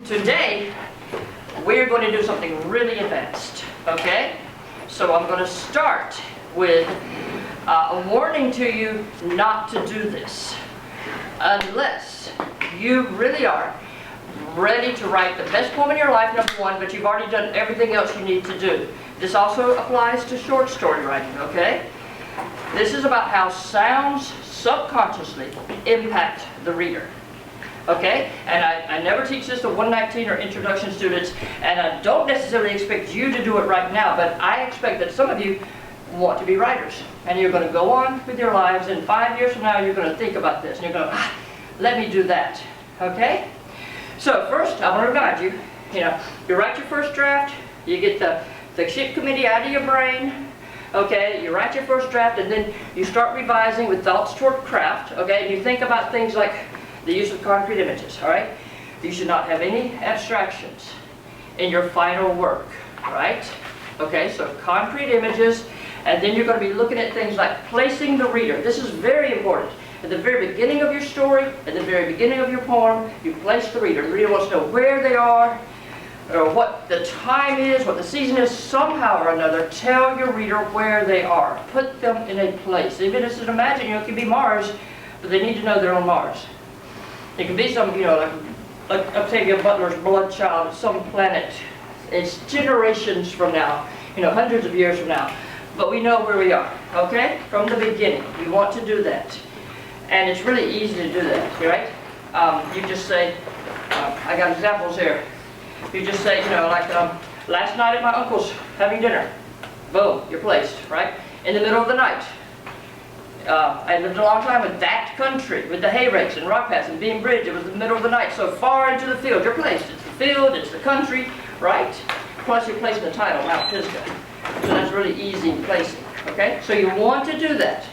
Today, we're going to do something really advanced, okay? So I'm going to start with a warning to you not to do this unless you really are ready to write the best poem in your life, number one, but you've already done everything else you need to do. This also applies to short story writing, okay? This is about how sounds subconsciously impact the reader. Okay, and I never teach this to 119 or introduction students, and I don't necessarily expect you to do it right now, but I expect that some of you want to be writers, and you're going to go on with your lives, and 5 years from now you're going to think about this, and you're going to, let me do that, okay? So first, I want to remind you, you write your first draft, you get the ship committee out of your brain, okay, you write your first draft, and then you start revising with thoughts toward craft, okay, and you think about things like the use of concrete images, all right? You should not have any abstractions in your final work, right? Okay, so concrete images, and then you're going to be looking at things like placing the reader. This is very important. At the very beginning of your story, at the very beginning of your poem, you place the reader. The reader wants to know where they are, or what the time is, what the season is. Somehow or another, tell your reader where they are. Put them in a place. Even if it's imagine, it could be Mars, but they need to know they're on Mars. It could be some, like Octavia Butler's blood child at some planet. It's generations from now, hundreds of years from now. But we know where we are, okay? From the beginning, we want to do that. And it's really easy to do that, right? You just say, I got examples here. You just say, last night at my uncle's having dinner. Boom, you're placed, right? In the middle of the night. I lived a long time in that country, with the hay rakes and rock paths and beam bridge. It was the middle of the night, so far into the field. You're placed. It's the field, it's the country, right? Plus you're placing the title, Mount Pisgah. So that's really easy placing, okay? So you want to do that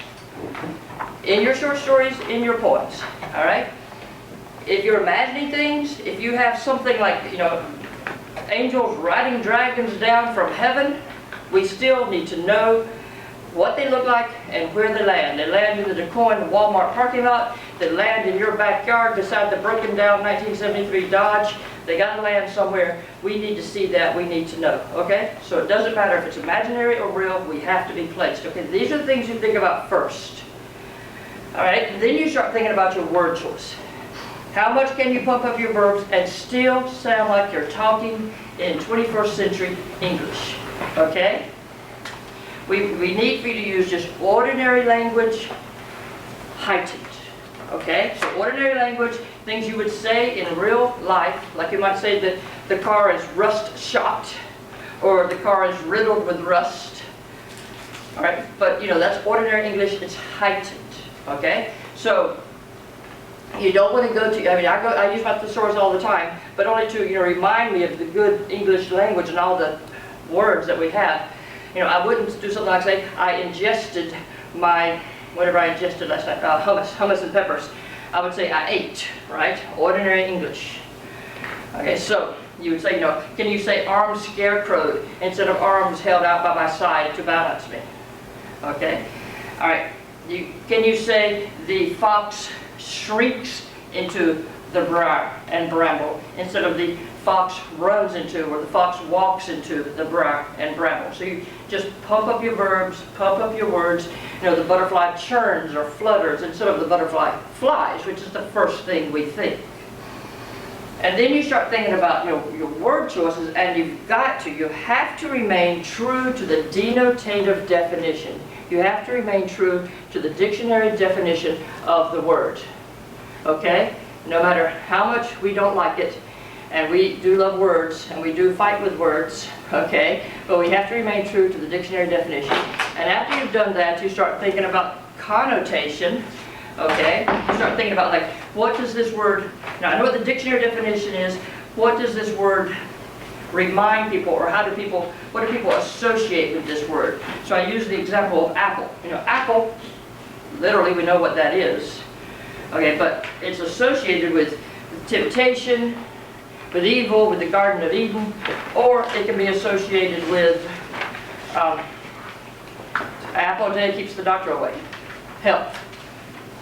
in your short stories, in your poems, all right? If you're imagining things, if you have something like, angels riding dragons down from heaven, we still need to know what they look like and where they land. They land in the DeCoin Walmart parking lot. They land in your backyard beside the broken down 1973 Dodge. They got to land somewhere. We need to see that. We need to know. Okay? So it doesn't matter if it's imaginary or real. We have to be placed. Okay? These are the things you think about first. All right? Then you start thinking about your word choice. How much can you pump up your verbs and still sound like you're talking in 21st century English? Okay? We need for you to use just ordinary language, heightened, okay? So ordinary language, things you would say in real life, like you might say that the car is rust-shot, or the car is riddled with rust, all right? But, that's ordinary English, it's heightened, okay? So, you don't want to go to, I use my thesaurus all the time, but only to, remind me of the good English language and all the words that we have. I wouldn't do something like say, I ingested my, whatever I ingested last night, hummus and peppers. I would say I ate, right? Ordinary English. Okay, so you would say, can you say arms scarecrowed instead of arms held out by my side to balance me? Okay, all right. Can you say the fox shrinks into the briar and bramble instead of the fox runs into or the fox walks into the briar and bramble? So you just pump up your verbs, pump up your words. The butterfly churns or flutters instead of the butterfly flies, which is the first thing we think. And then you start thinking about your word choices, and you have to remain true to the denotative definition. You have to remain true to the dictionary definition of the word. Okay? No matter how much we don't like it, and we do love words, and we do fight with words, okay? But we have to remain true to the dictionary definition. And after you've done that, you start thinking about connotation, okay? You start thinking about, like, what does this word, now I know what the dictionary definition is, what does this word remind people, or what do people associate with this word? So I use the example of apple. Apple, literally we know what that is, okay, but it's associated with temptation, with evil, with the Garden of Eden, or it can be associated with apple today keeps the doctor away, health,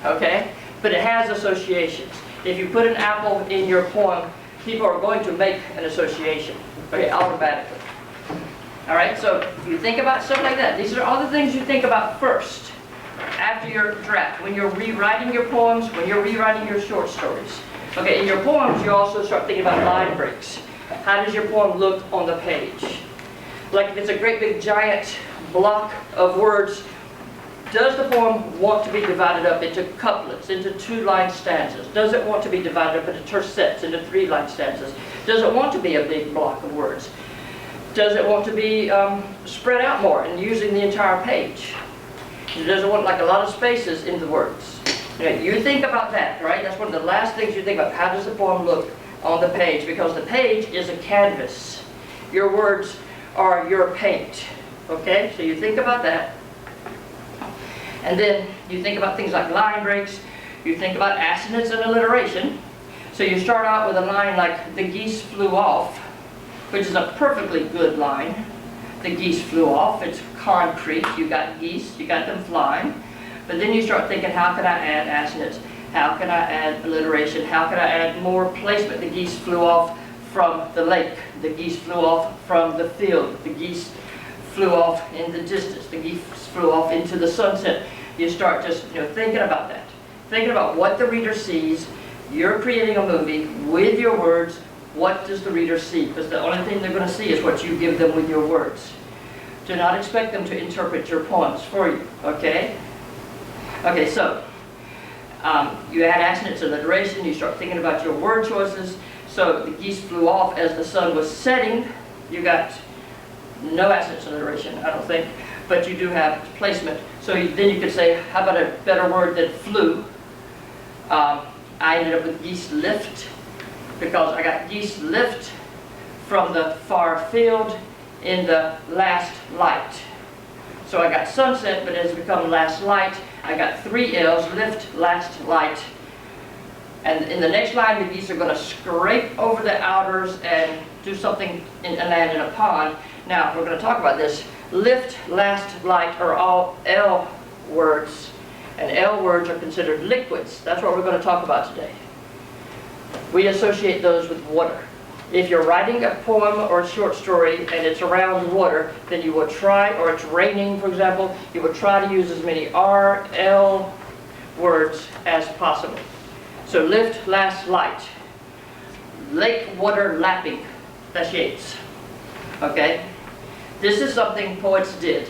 okay? But it has associations. If you put an apple in your poem, people are going to make an association, okay, automatically. All right, so you think about stuff like that. These are all the things you think about first, after your draft, when you're rewriting your poems, when you're rewriting your short stories. Okay, in your poems, you also start thinking about line breaks. How does your poem look on the page? Like if it's a great big giant block of words, does the poem want to be divided up into couplets, into 2-line stanzas? Does it want to be divided up into tercets, into 3-line stanzas? Does it want to be a big block of words? Does it want to be spread out more and using the entire page? Does it want like a lot of spaces in the words? Okay, you think about that, right? That's one of the last things you think about. How does the poem look on the page? Because the page is a canvas. Your words are your paint. Okay, so you think about that. And then you think about things like line breaks. You think about assonance and alliteration. So you start out with a line like, the geese flew off, which is a perfectly good line. The geese flew off. It's concrete. You got geese. You got them flying. But then you start thinking, how can I add assonance? How can I add alliteration? How can I add more placement? The geese flew off from the lake. The geese flew off from the field. The geese flew off in the distance. The geese flew off into the sunset. You start just thinking about that. Thinking about what the reader sees. You're creating a movie with your words. What does the reader see? Because the only thing they're going to see is what you give them with your words. Do not expect them to interpret your poems for you, okay? Okay, so you add assonance and alliteration. You start thinking about your word choices. So the geese flew off as the sun was setting. You got no assonance and alliteration, I don't think, but you do have placement. So then you could say, how about a better word than flew? I ended up with geese lift, because I got geese lift from the far field in the last light. So I got sunset, but it has become last light. I got 3 L's, lift, last light. And in the next line, the geese are going to scrape over the outers and do something and land in a pond. Now, we're going to talk about this. Lift, last, light are all L words. And L words are considered liquids. That's what we're going to talk about today. We associate those with water. If you're writing a poem or a short story and it's around water, then you will try, or it's raining, for example, you will try to use as many R, L words as possible. So lift, last, light. Lake, water, lapping. That's Yeats. Okay? This is something poets did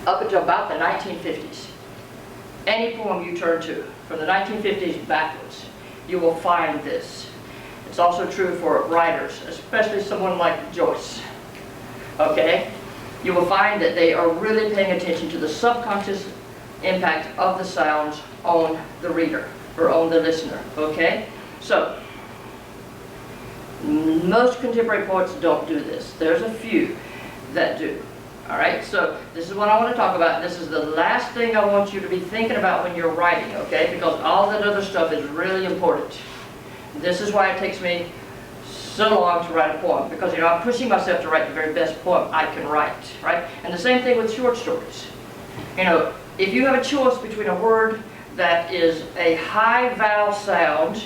up until about the 1950s. Any poem you turn to, from the 1950s backwards, you will find this. It's also true for writers, especially someone like Joyce. Okay? You will find that they are really paying attention to the subconscious impact of the sounds on the reader, or on the listener. Okay? So, most contemporary poets don't do this. There's a few that do. Alright, so this is what I want to talk about. This is the last thing I want you to be thinking about when you're writing, okay? Because all that other stuff is really important. This is why it takes me so long to write a poem. Because, I'm pushing myself to write the very best poem I can write, right? And the same thing with short stories. If you have a choice between a word that is a high vowel sound,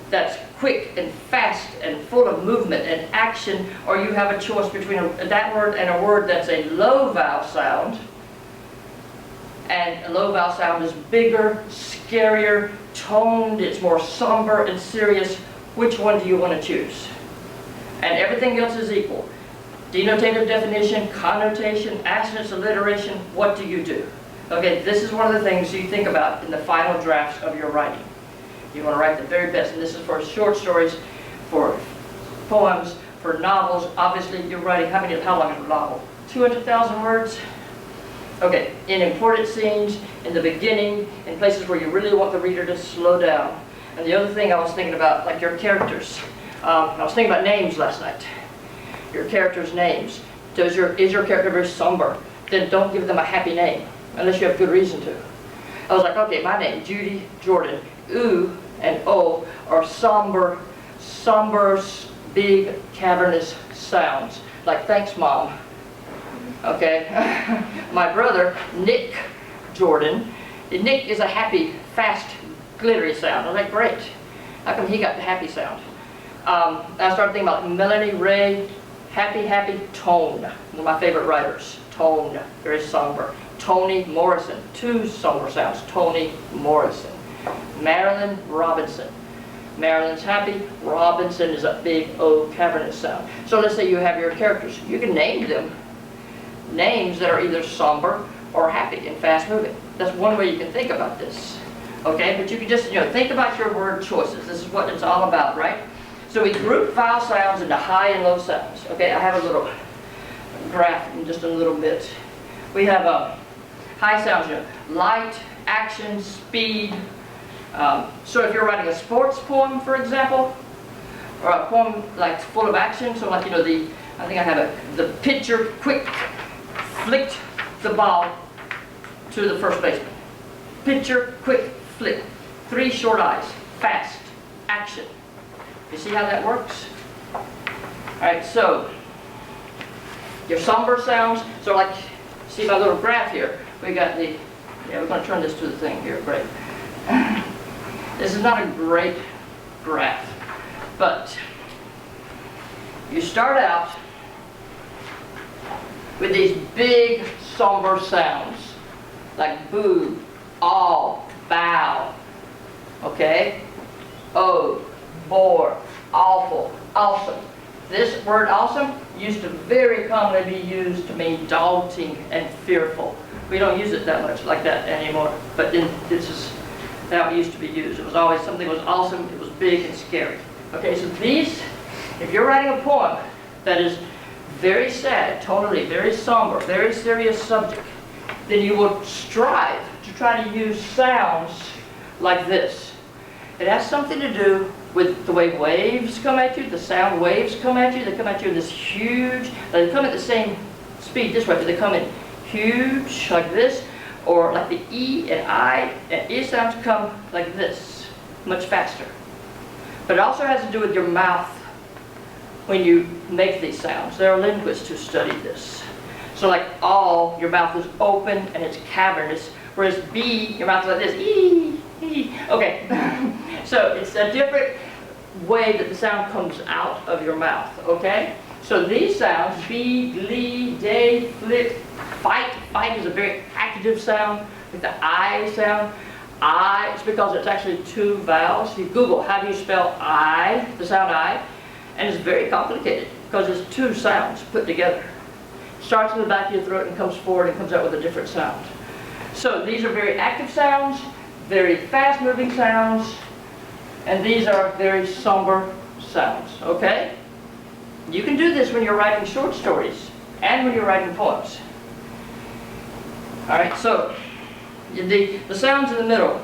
that's quick and fast and full of movement and action, or you have a choice between that word and a word that's a low vowel sound, and a low vowel sound is bigger, scarier, toned, it's more somber and serious, which one do you want to choose? And everything else is equal. Denotative definition, connotation, assonance, alliteration, what do you do? Okay, this is one of the things you think about in the final drafts of your writing. You want to write the very best, and this is for short stories, for poems, for novels. Obviously, you're writing, how long is a novel? 200,000 words? Okay, in important scenes, in the beginning, in places where you really want the reader to slow down. And the other thing I was thinking about, like your characters. I was thinking about names last night. Your characters' names. Is your character very somber? Then don't give them a happy name, unless you have good reason to. I was like, okay, my name, Judy, Jordan. U and O are somber, big, cavernous sounds. Like, thanks, Mom. Okay? My brother, Nick Jordan. Nick is a happy, fast, glittery sound. I was like, great. How come he got the happy sound? I started thinking about Melanie Ray, happy, happy, tone. One of my favorite writers, tone, very somber. Toni Morrison, 2 somber sounds, Toni Morrison. Marilyn Robinson. Marilyn's happy, Robinson is a big O cavernous sound. So let's say you have your characters. You can name them names that are either somber or happy and fast moving. That's one way you can think about this. Okay, but you can just, think about your word choices. This is what it's all about, right? So we group vowel sounds into high and low sounds. Okay, I have a little graph in just a little bit. We have high sounds, light, action, speed. So if you're writing a sports poem, for example, or a poem like full of action, so like, I think I have the pitcher quick flicked the ball to the first baseman. Pitcher, quick, flick. 3 short eyes, fast, action. You see how that works? All right, so your somber sounds, so like, see my little graph here? We got the, we're going to turn this to the thing here, great. This is not a great graph, but you start out with these big somber sounds, like boo, all, bow, okay? Oh, bore, awful, awesome. This word awesome used to very commonly be used to mean daunting and fearful. We don't use it that much like that anymore, but this is how it used to be used. It was always something that was awesome, it was big and scary. Okay, so these, if you're writing a poem that is very sad, totally very somber, very serious subject, then you will strive to try to use sounds like this. It has something to do with the way waves come at you, the sound waves come at you. They come at you in this huge, they come at the same speed this way, but they come in huge like this, or like the E and I and E sounds come like this, much faster. But it also has to do with your mouth when you make these sounds. There are linguists who study this. So like all, your mouth is open and it's cavernous, whereas B, your mouth is like this, E, E. Okay, so it's a different way that the sound comes out of your mouth, okay? So these sounds, be, glee, day, flip, fight. Fight is a very active sound with the I sound. I, it's because it's actually 2 vowels. You Google, how do you spell I, the sound I? And it's very complicated because it's 2 sounds put together. Starts in the back of your throat and comes forward and comes out with a different sound. So these are very active sounds, very fast moving sounds, and these are very somber sounds, okay? You can do this when you're writing short stories and when you're writing poems. All right, so the sounds in the middle,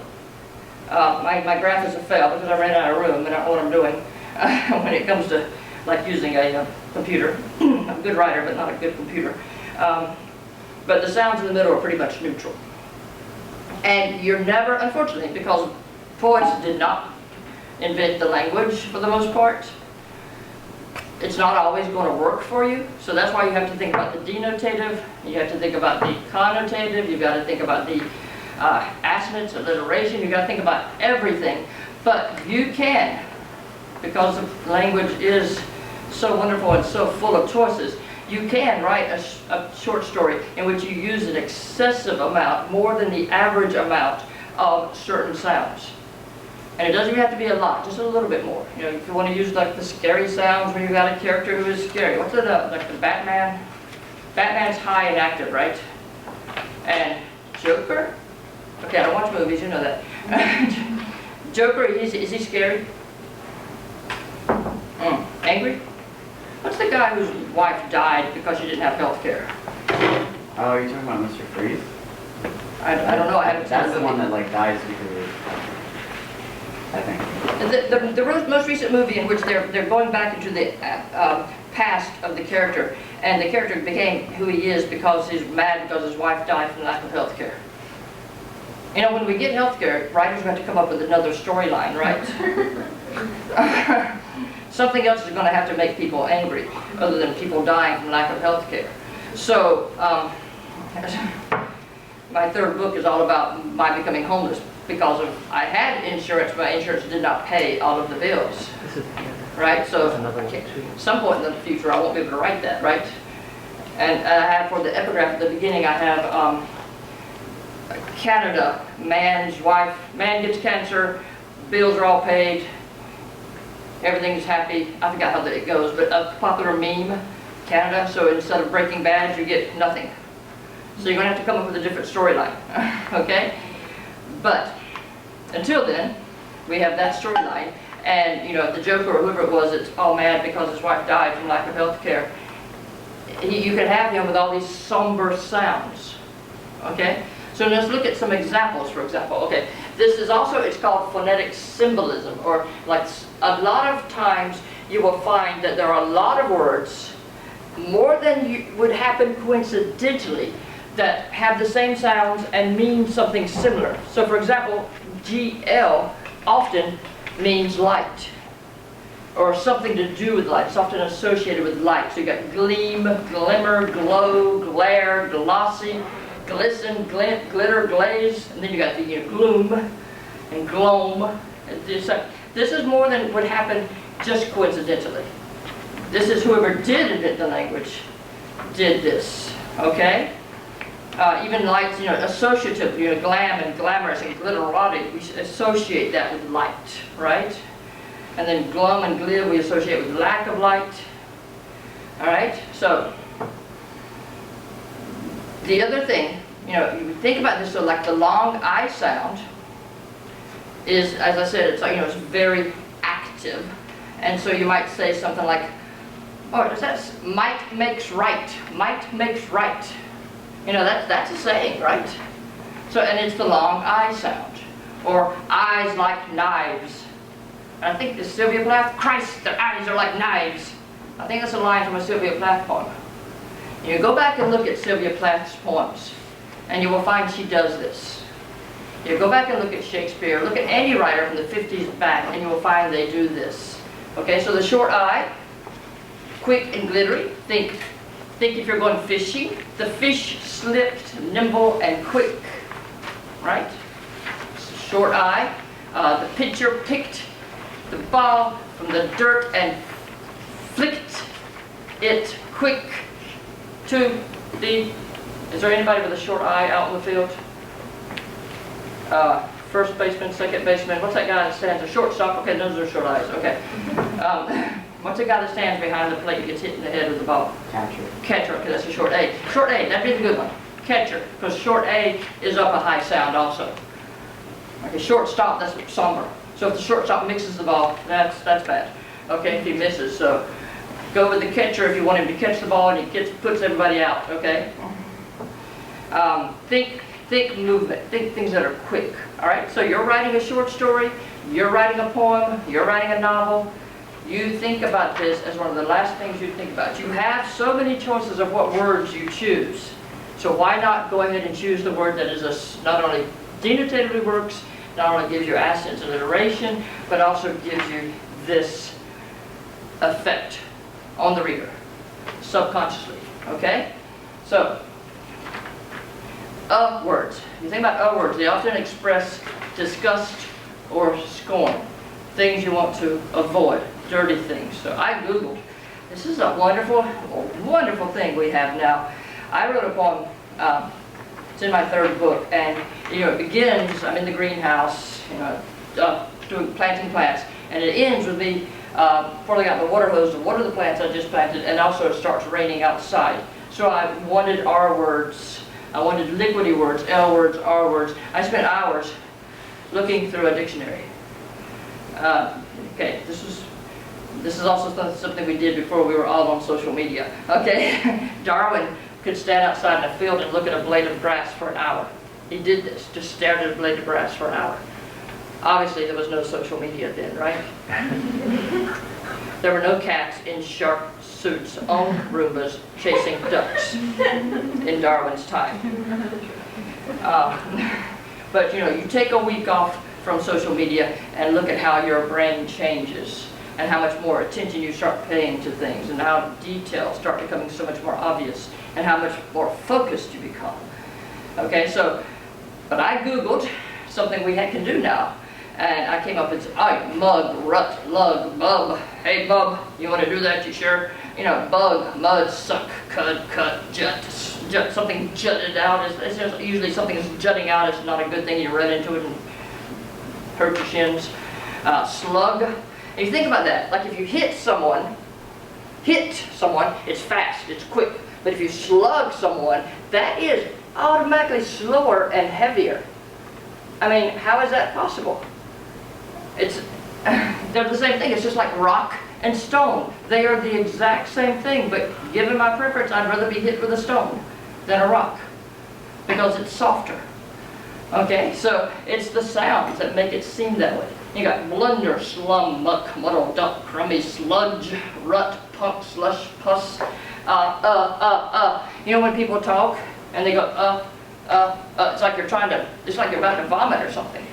my graph is a fail because I ran out of room and I don't know what I'm doing when it comes to like using a computer. I'm a good writer, but not a good computer. But the sounds in the middle are pretty much neutral. And you're never, unfortunately, because poets did not invent the language for the most part, it's not always going to work for you. So that's why you have to think about the denotative, you have to think about the connotative, you've got to think about the assonance, alliteration, you've got to think about everything. But you can, because the language is so wonderful and so full of choices, you can write a short story in which you use an excessive amount, more than the average amount of certain sounds. And it doesn't even have to be a lot, just a little bit more. You know, if you want to use like the scary sounds when you've got a character who is scary. What's it, like the Batman? Batman's high and active, right? And Joker? Okay, I don't watch movies, you know that. Joker, is he scary? Angry? What's the guy whose wife died because she didn't have health care? Oh, are you talking about Mr. Freeze? I don't know, I haven't seen That's the one that like dies because of, I think. The most recent movie in which they're going back into the past of the character, and the character became who he is because he's mad because his wife died from lack of health care. You know, when we get health care, writers are going to come up with another storyline, right? Something else is going to have to make people angry, other than people dying from lack of health care. So, my third book is all about my becoming homeless because of, I had insurance, my insurance did not pay all of the bills, right? So at some point in the future, I won't be able to write that, right? And I have for the epigraph at the beginning, I have Canada, man gets cancer, bills are all paid, everything's happy. I forgot how it goes, but a popular meme, Canada, so instead of Breaking Bad, you get nothing. So you're going to have to come up with a different storyline, okay? But until then, we have that storyline, and you know, the Joker or whoever it was that's all mad because his wife died from lack of health care, you could have him with all these somber sounds, okay? So let's look at some examples, for example. Okay, this is also, it's called phonetic symbolism, or like a lot of times you will find that there are a lot of words, more than would happen coincidentally, that have the same sounds and mean something similar. So for example, GL often means light, or something to do with light. It's often associated with light. So you got gleam, glimmer, glow, glare, glossy, glisten, glint, glitter, glaze, and then you got the gloom and gloam. This is more than would happen just coincidentally. This is whoever did invent the language did this, okay? Even lights, you know, associative, you know, glam and glamorous and glitterati, we associate that with light, right? And then glum and glib we associate with lack of light, all right? So, the other thing, you know, you think about this, so like the long I sound is, as I said, it's like, you know, it's very active. And so you might say something like, oh, does that, might makes right, might makes right. You know, that's a saying, right? So, and it's the long I sound. Or eyes like knives. And I think this Sylvia Plath, Christ, their eyes are like knives. I think that's a line from a Sylvia Plath poem. You go back and look at Sylvia Plath's poems, and you will find she does this. You go back and look at Shakespeare, look at any writer from the 50s back, and you will find they do this. Okay, so the short I, quick and glittery. Think if you're going fishing, the fish slipped, nimble and quick, right? Short I, the pitcher picked the ball from the dirt and flicked it quick to the, is there anybody with a short I out in the field? First baseman, second baseman, what's that guy that stands, a shortstop? Okay, those are short I's, okay. What's the guy that stands behind the plate and gets hit in the head with the ball? Catcher. Catcher, okay, that's a short A. Short A, that'd be the good one. Catcher, because short A is up a high sound also. Okay, shortstop, that's somber. So if the shortstop mixes the ball, that's bad. Okay, if he misses, so go with the catcher if you want him to catch the ball and he puts everybody out, okay? Think movement, think things that are quick, all right? So you're writing a short story, you're writing a poem, you're writing a novel. You think about this as one of the last things you think about. You have so many choices of what words you choose. So why not go ahead and choose the word that is not only denotatively works, not only gives you accents and alliteration, but also gives you this effect on the reader, subconsciously, okay? So, words. You think about words, they often express disgust or scorn, things you want to avoid, dirty things. So I Googled, this is a wonderful, wonderful thing we have now. I wrote a poem, it's in my third book, and you know, it begins, I'm in the greenhouse, you know, planting plants, and it ends with me pouring out the water hose to water the plants I just planted, and also it starts raining outside. So I wanted R words, I wanted liquidy words, L words, R words. I spent hours looking through a dictionary. Okay, this is also something we did before we were all on social media. Okay, Darwin could stand outside in a field and look at a blade of grass for an hour. He did this, just stared at a blade of grass for an hour. Obviously, there was no social media then, right? There were no cats in sharp suits on Roombas chasing ducks in Darwin's time. But you know, you take a week off from social media and look at how your brain changes and how much more attention you start paying to things and how details start becoming so much more obvious and how much more focused you become. Okay, so, but I Googled something we can do now. And I came up with, mug, rut, lug, bub. Hey, bub, you want to do that? You sure? You know, bug, mud, suck, cut, jut, something jutted out. It's just usually something is jutting out. It's not a good thing. You run into it and hurt your shins. Slug. If you think about that, like if you hit someone, it's fast, it's quick. But if you slug someone, that is automatically slower and heavier. I mean, how is that possible? They're the same thing. It's just like rock and stone. They are the exact same thing, but given my preference, I'd rather be hit with a stone than a rock because it's softer. Okay, so it's the sounds that make it seem that way. You got blunder, slum, muck, muddle, duck, crummy, sludge, rut, punk, slush, pus, You know when people talk and they go, it's like you're it's like you're about to vomit or something.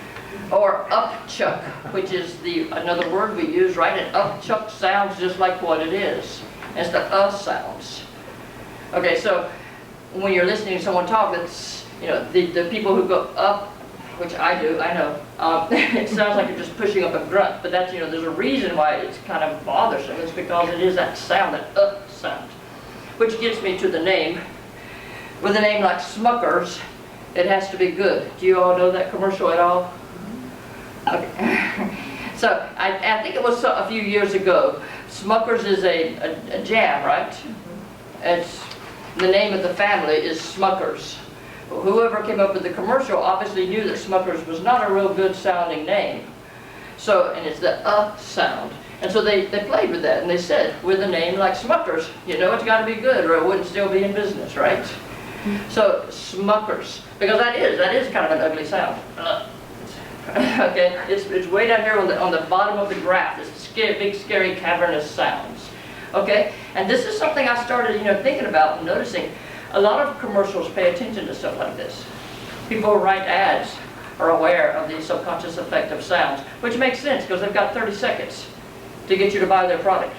Or upchuck, which is another word we use, right? And upchuck sounds just like what it is. It's the sounds. Okay, so when you're listening to someone talk, it's, you know, the people who go up, which I do, I know, it sounds like you're just pushing up a grunt, but that's, you know, there's a reason why it's kind of bothersome. It's because it is that sound, that sound. Which gets me to the name. With a name like Smuckers, it has to be good. Do you all know that commercial at all? Okay. So I think it was a few years ago. Smuckers is a jam, right? It's the name of the family is Smuckers. Whoever came up with the commercial obviously knew that Smuckers was not a real good sounding name. So, and it's the sound. And so they played with that and they said, with a name like Smuckers, you know it's got to be good or it wouldn't still be in business, right? So Smuckers, because that is kind of an ugly sound. Okay, it's way down here on the bottom of the graph. It's big, scary, cavernous sounds. Okay, and this is something I started, you know, thinking about and noticing. A lot of commercials pay attention to stuff like this. People who write ads are aware of the subconscious effect of sounds, which makes sense because they've got 30 seconds to get you to buy their product.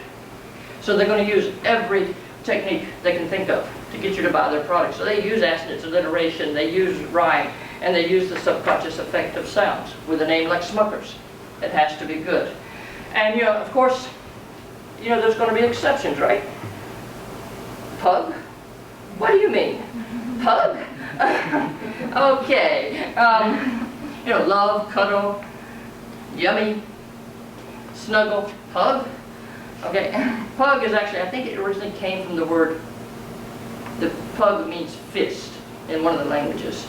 So they're going to use every technique they can think of to get you to buy their product. So they use assonance, alliteration, they use rhyme, and they use the subconscious effect of sounds. With a name like Smuckers, it has to be good. And, you know, of course, you know, there's going to be exceptions, right? Pug? What do you mean? Pug? Okay. You know, love, cuddle, yummy, snuggle, pug. Okay. Pug is actually, I think it originally came from the word, the pug means fist in one of the languages.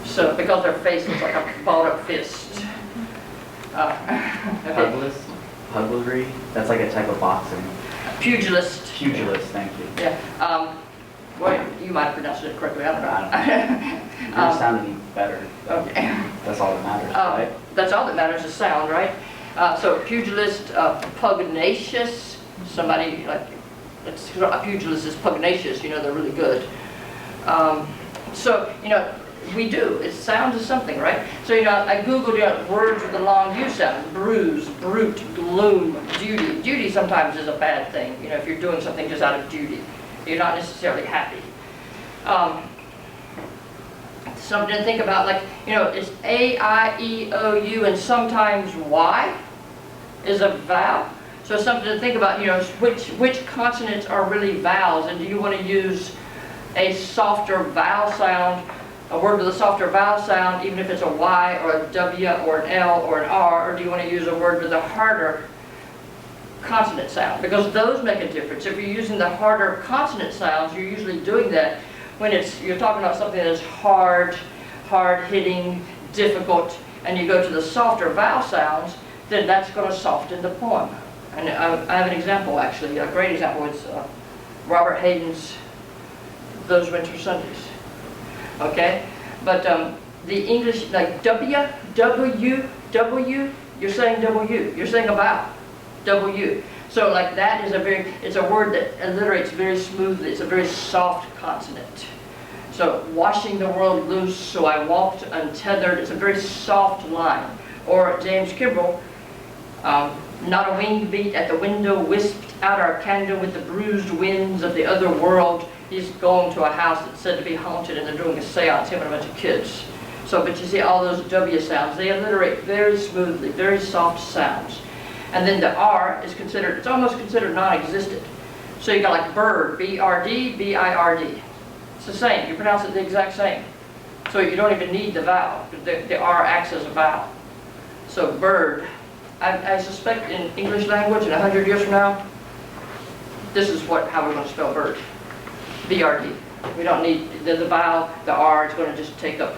So, because their face looks like a balled up fist. Okay. Pugilary? That's like a type of boxing. Pugilist. Pugilist, thank you. Yeah. Well, you might have pronounced it correctly, I don't know. You're sounding better. Okay. That's all that matters, right? That's all that matters is sound, right? So pugilist, pugnacious, somebody like, a pugilist is pugnacious, you know, they're really good. So, you know, we do. It sounds is something, right? So, you know, I Googled, you know, words with a long U sound. Bruise, brute, gloom, duty. Duty sometimes is a bad thing, you know, if you're doing something just out of duty. You're not necessarily happy. Something to think about, like, you know, it's A, I, E, O, U, and sometimes Y is a vowel. So something to think about, you know, which consonants are really vowels, and do you want to use a softer vowel sound, a word with a softer vowel sound, even if it's a Y or a W or an L or an R, or do you want to use a word with a harder consonant sound? Because those make a difference. If you're using the harder consonant sounds, you're usually doing that when you're talking about something that is hard hitting, difficult, and you go to the softer vowel sounds, then that's going to soften the poem. And I have an example, actually, a great example. It's Robert Hayden's Those Winter Sundays. Okay? But the English, like W, you're saying W. You're saying a vowel. W. So like that is it's a word that alliterates very smoothly. It's a very soft consonant. So washing the world loose, so I walked untethered. It's a very soft line. Or James Kimbrell, not a winged beat at the window, wisped out our candle with the bruised winds of the other world. He's going to a house that's said to be haunted and they're doing a seance, him and a bunch of kids. So, but you see all those W sounds, they alliterate very smoothly, very soft sounds. And then the R is considered, it's almost considered non-existent. So you got like bird, B-R-D, B-I-R-D. It's the same, you pronounce it the exact same. So you don't even need the vowel, the R acts as a vowel. So bird, I suspect in English language in 100 years from now, this is how we're going to spell bird. B-R-D. We don't need the vowel, the R is going to just take up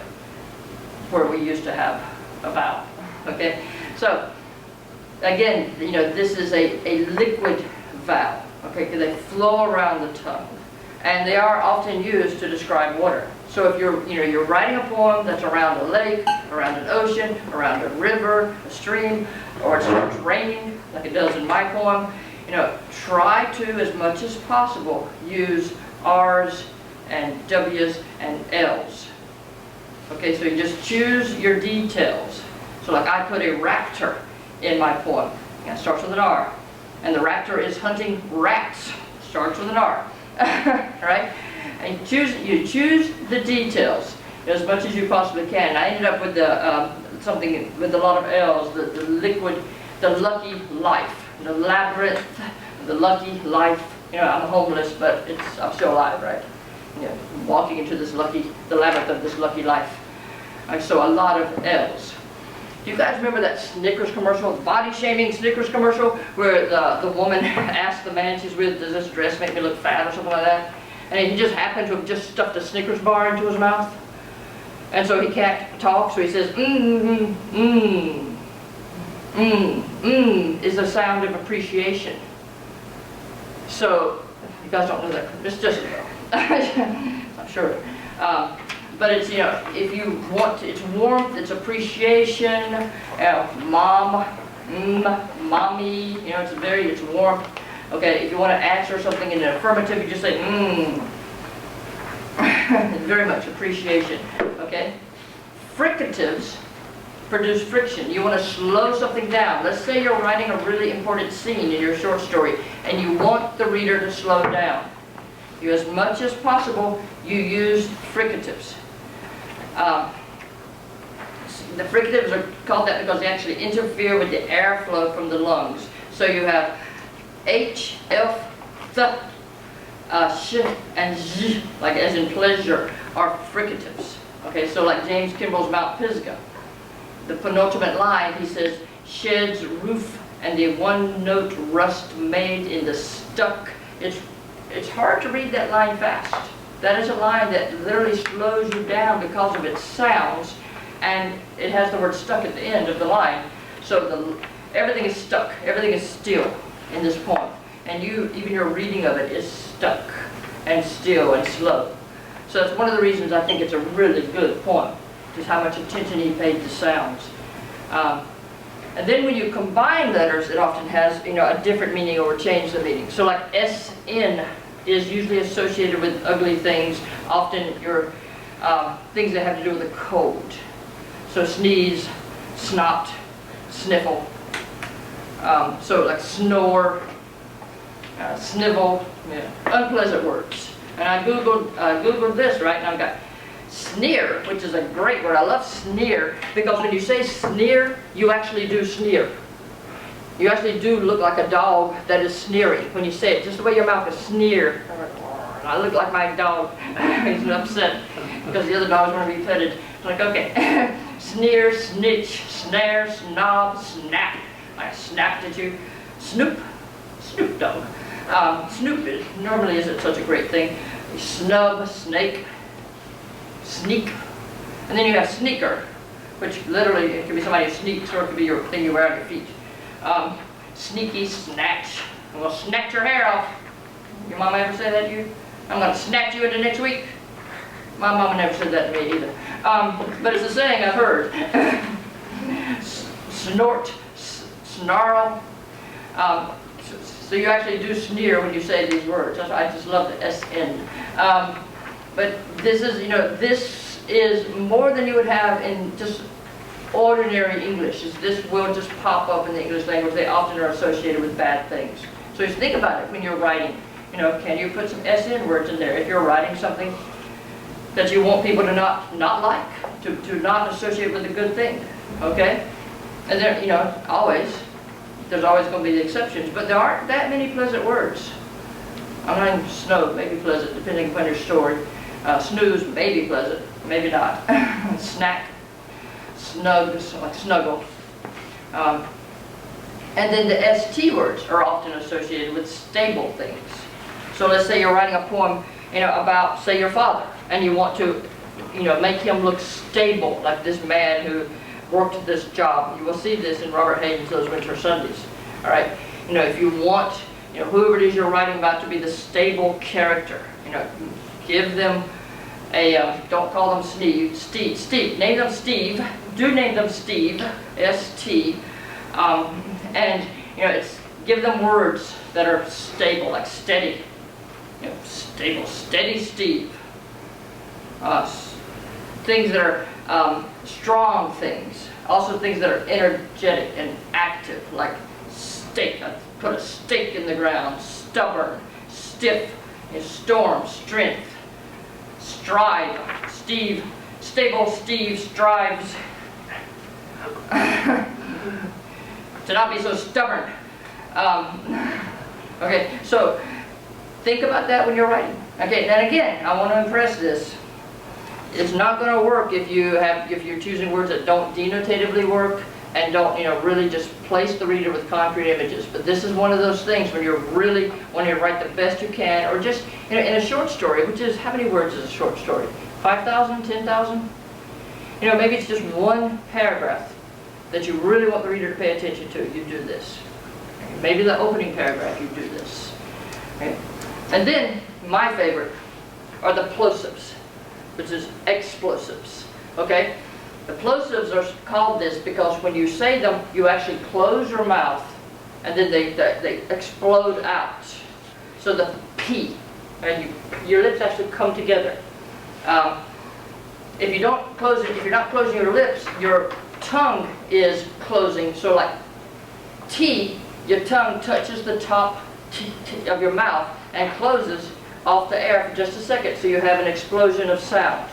where we used to have a vowel. Okay? So, again, you know, this is a liquid vowel. Okay? Because they flow around the tongue. And they are often used to describe water. So if you're writing a poem that's around a lake, around an ocean, around a river, a stream, or it starts raining, like it does in my poem, you know, try to, as much as possible, use R's and W's and L's. Okay, so you just choose your details. So like I put a raptor in my poem. And it starts with an R. And the raptor is hunting rats. Starts with an R. Right? And you choose the details as much as you possibly can. I ended up with something with a lot of L's, the liquid, the lucky life, the labyrinth, the lucky life. You know, I'm homeless, but I'm still alive, right? You know, walking into the labyrinth of this lucky life. So a lot of L's. Do you guys remember that Snickers commercial, the body shaming Snickers commercial, where the woman asked the man she's with, does this dress make me look fat or something like that? And he just happened to have just stuffed a Snickers bar into his mouth. And so he can't talk, so he says, is the sound of appreciation. So, you guys don't know that, it's just, I'm sure. But it's, you know, if you want to, it's warmth, it's appreciation, mom, mommy, you know, it's warmth. Okay, if you want to answer something in an affirmative, you just say, very much appreciation, okay? Fricatives produce friction. You want to slow something down. Let's say you're writing a really important scene in your short story, and you want the reader to slow down. You, as much as possible, you use fricatives. The fricatives are called that because they actually interfere with the airflow from the lungs. So you have H, F, th, sh, and z, like as in pleasure, are fricatives. Okay, so like James Kimball's Mount Pisgah. The penultimate line, he says, sheds roof and the one-note rust made in the stuck. It's hard to read that line fast. That is a line that literally slows you down because of its sounds, and it has the word stuck at the end of the line. So everything is stuck, everything is still in this poem. And even your reading of it is stuck and still and slow. So that's one of the reasons I think it's a really good poem, just how much attention he paid to sounds. And then when you combine letters, it often has, you know, a different meaning or change the meaning. So like SN is usually associated with ugly things, often your things that have to do with the cold. So sneeze, snot, sniffle. So like snore, snivel, yeah, unpleasant words. And I Googled this, right, and I've got sneer, which is a great word. I love sneer because when you say sneer, you actually do sneer. You actually do look like a dog that is sneering when you say it, just the way your mouth is sneer. I look like my dog. He's upset because the other dogs want to be petted. It's like, okay, sneer, snitch, snare, snob, snap. I snapped at you. Snoop, Snoop Dogg. Snoop normally isn't such a great thing. Snub, snake, sneak. And then you have sneaker, which literally, it could be somebody who sneaks, or it could be your thing you wear on your feet. Sneaky, snatch. I'm going to snatch your hair off. Your mama ever say that to you? I'm going to snatch you into next week. My mama never said that to me either. But it's a saying I've heard. Snort, snarl. So you actually do sneer when you say these words. I just love the SN. But this is, you know, this is more than you would have in just ordinary English. This will just pop up in the English language. They often are associated with bad things. So just think about it when you're writing. You know, can you put some SN words in there? If you're writing something that you want people to not like, to not associate with a good thing, okay? And there, you know, there's always going to be the exceptions, but there aren't that many pleasant words. I'm not even snow, maybe pleasant, depending upon your story. Snooze, maybe pleasant, maybe not. Snack, snug, like snuggle. And then the ST words are often associated with stable things. So let's say you're writing a poem, you know, about, say, your father, and you want to, you know, make him look stable, like this man who worked at this job. You will see this in Robert Hayden's Those Winter Sundays. All right, you know, if you want, you know, whoever it is you're writing about to be the stable character, you know, give them a, don't call them Steve, name them Steve, do name them Steve, S-T, and, you know, give them words that are stable, like steady, you know, stable, steady Steve, things that are strong things, also things that are energetic and active, like stake, I put a stake in the ground, stubborn, stiff, you know, storm, strength, strive, Steve, stable Steve strives to not be so stubborn. Okay, so think about that when you're writing. Okay, then again, I want to impress this. It's not going to work if you're choosing words that don't denotatively work and don't, you know, really just place the reader with concrete images. But this is one of those things when you're really wanting to write the best you can, or just, you know, in a short story, which is, how many words is a short story? 5,000, 10,000? You know, maybe it's just one paragraph that you really want the reader to pay attention to. You do this. Maybe the opening paragraph, you do this. Okay? And then, my favorite are the plosives, which is explosives. Okay? The plosives are called this because when you say them, you actually close your mouth and then they explode out. So the P, and your lips actually come together. If you don't close it, if you're not closing your lips, your tongue is closing. So like T, your tongue touches the top of your mouth and closes off the air for just a second, so you have an explosion of sound.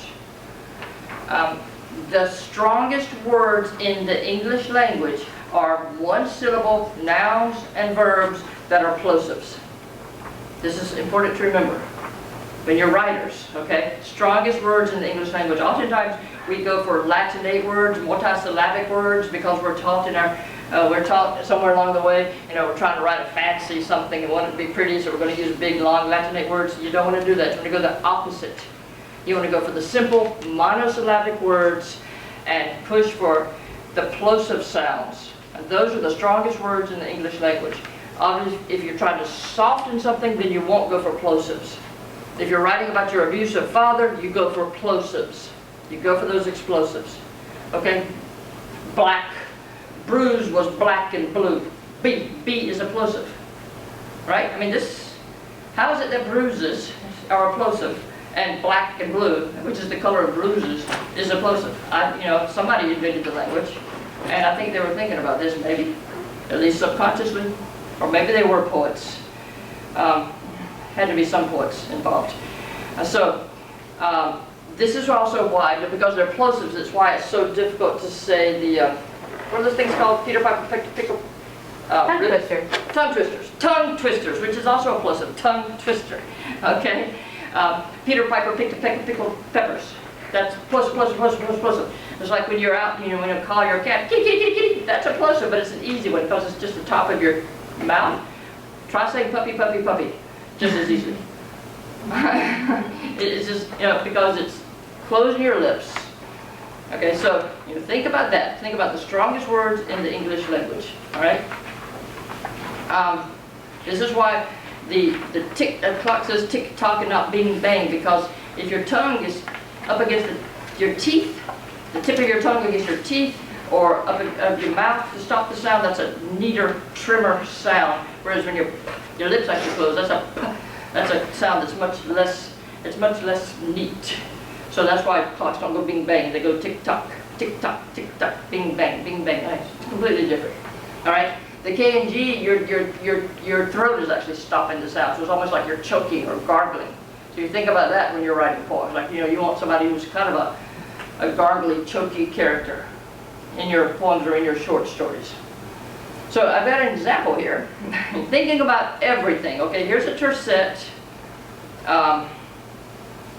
The strongest words in the English language are one-syllable nouns and verbs that are plosives. This is important to remember when you're writers, okay? Strongest words in the English language. Oftentimes we go for Latinate words, multisyllabic words, because we're taught somewhere along the way, you know, we're trying to write a fancy something and want it to be pretty, so we're going to use big, long Latinate words. You don't want to do that. You want to go the opposite. You want to go for the simple monosyllabic words and push for the plosive sounds. And those are the strongest words in the English language. Obviously, if you're trying to soften something, then you won't go for plosives. If you're writing about your abusive father, you go for plosives. You go for those explosives. Okay? Black. Bruise was black and blue. B is a plosive. Right? I mean, how is it that bruises are a plosive and black and blue, which is the color of bruises, is a plosive? You know, somebody invented the language, and I think they were thinking about this maybe, at least subconsciously, or maybe they were poets. Had to be some poets involved. This is also why, because they're plosives, it's why it's so difficult to say the, what are those things called? Peter Piper pickle? Tongue twister. Tongue twisters. Tongue twisters, which is also a plosive. Tongue twister. Okay? Peter Piper picked a peck of pickled peppers. That's plosive. It's like when you're out, you know, when you call your cat, kitty, kitty, kitty, kitty. That's a plosive, but it's an easy one because it's just the top of your mouth. Try saying puppy, puppy, puppy. Just as easily. It's just, you know, because it's closing your lips. Okay, so you know, think about that. Think about the strongest words in the English language. All right. This is why the clock says tick-tock and not bing-bang, because if your tongue is up against your teeth, the tip of your tongue against your teeth, or up of your mouth to stop the sound, that's a neater, trimmer sound. Whereas when your lips actually close, that's a sound that's much less neat. So that's why clocks don't go bing-bang. They go tick-tock, tick-tock, tick-tock, bing-bang, bing-bang. It's completely different. All right. The K and G, your throat is actually stopping the sound, so it's almost like you're choking or gargling. So you think about that when you're writing poems. Like, you know, you want somebody who's kind of a gargly, choky character in your poems or in your short stories. So I've got an example here. Thinking about everything. Okay, here's a tercet.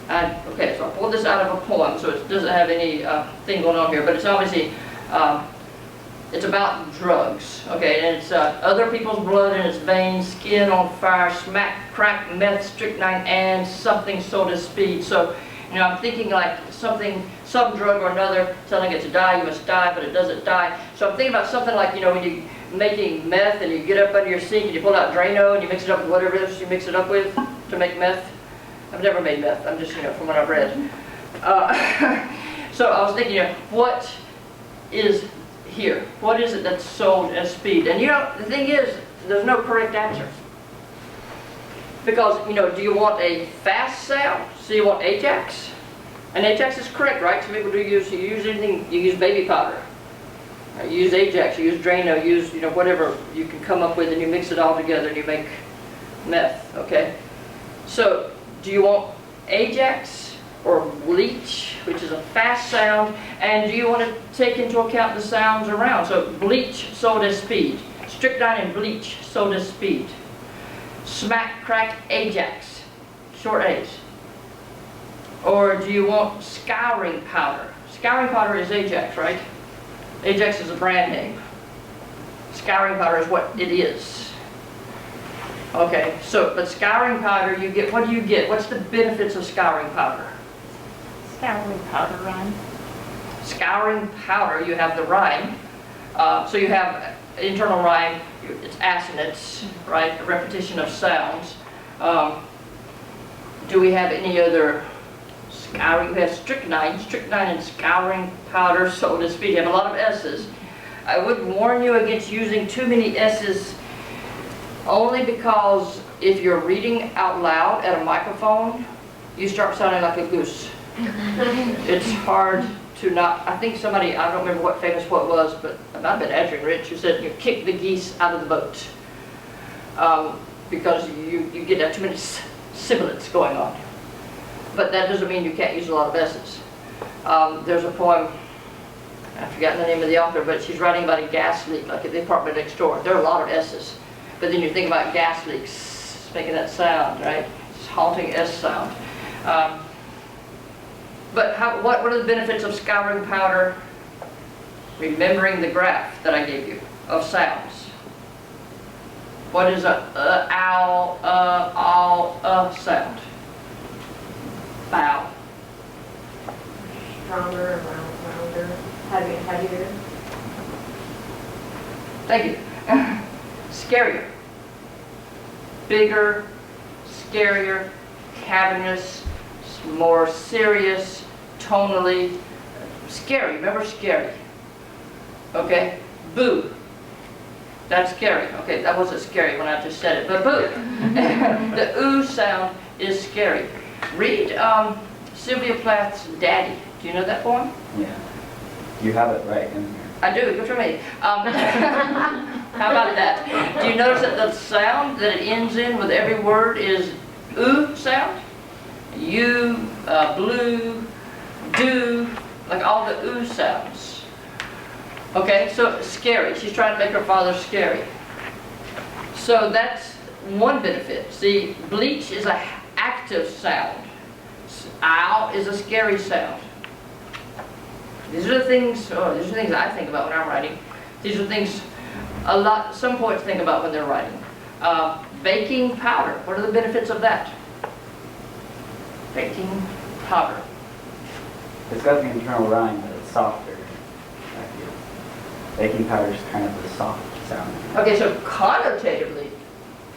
Okay, so I pulled this out of a poem, so it doesn't have any thing going on here, but it's obviously, it's about drugs, okay, and it's other people's blood in its veins, skin on fire, smack, crack, meth, strychnine, and something sold as speed. So, you know, I'm thinking like something, some drug or another, telling it to die, you must die, but it doesn't die. So I'm thinking about something like, you know, when you're making meth and you get up under your sink and you pull out Drano and you mix it up with whatever it is you mix it up with to make meth. I've never made meth, I'm just, you know, from what I've read. So I was thinking, you know, what is here? What is it that's sold as speed? And you know, the thing is, there's no correct answer. Because, you know, do you want a fast sound? So you want Ajax? And Ajax is correct, right? Some people do use, you use anything, you use baby powder. You use Ajax, you use Drano, you use, you know, whatever you can come up with and you mix it all together and you make meth, okay? So, do you want Ajax or Bleach, which is a fast sound, and do you want to take into account the sounds around? So Bleach sold as speed, strychnine and Bleach sold as speed, smack, crack, Ajax, short A's. Or do you want Scouring Powder? Scouring Powder is Ajax, right? Ajax is a brand name. Scouring Powder is what it is. Okay, so, but scouring powder, you get, what do you get? What's the benefits of scouring powder? Scouring powder rhyme. Scouring powder, you have the rhyme. So you have internal rhyme, it's assonance, right? A repetition of sounds. Do we have any other scouring? We have strychnine and scouring powder, so to speak. You have a lot of S's. I would warn you against using too many S's, only because if you're reading out loud at a microphone, you start sounding like a goose. It's hard to not, I think somebody, I don't remember what famous poet it was, but it might have been Adrian Rich, who said, you kick the geese out of the boat. Because you get too many sibilants going on. But that doesn't mean you can't use a lot of S's. There's a poem, I've forgotten the name of the author, but she's writing about a gas leak, like at the apartment next door. There are a lot of S's. But then you think about gas leaks, making that sound, right? It's haunting S sound. But what are the benefits of scouring powder? Remembering the graph that I gave you of sounds. What is a ow, ow, sound? Bow. Stronger, rounder, heavier. Thank you. Scarier. Bigger, scarier, cavernous, more serious, tonally. Scary, remember scary. Okay? Boo. That's scary. Okay, that wasn't scary when I just said it, but boo. The ooh sound is scary. Read Sylvia Plath's Daddy. Do you know that poem? Yeah. You have it right in here. I do, good for me. How about that? Do you notice that the sound that it ends in with every word is ooh sound? You, blue, do, like all the ooh sounds. Okay, so scary. She's trying to make her father scary. So that's one benefit. See, bleach is an active sound. Ow is a scary sound. These are the things I think about when I'm writing. These are things some poets think about when they're writing. Baking powder, what are the benefits of that? Baking powder. It's got the internal rhyme, but it's softer. Baking powder is kind of the soft sound. Okay, so connotatively,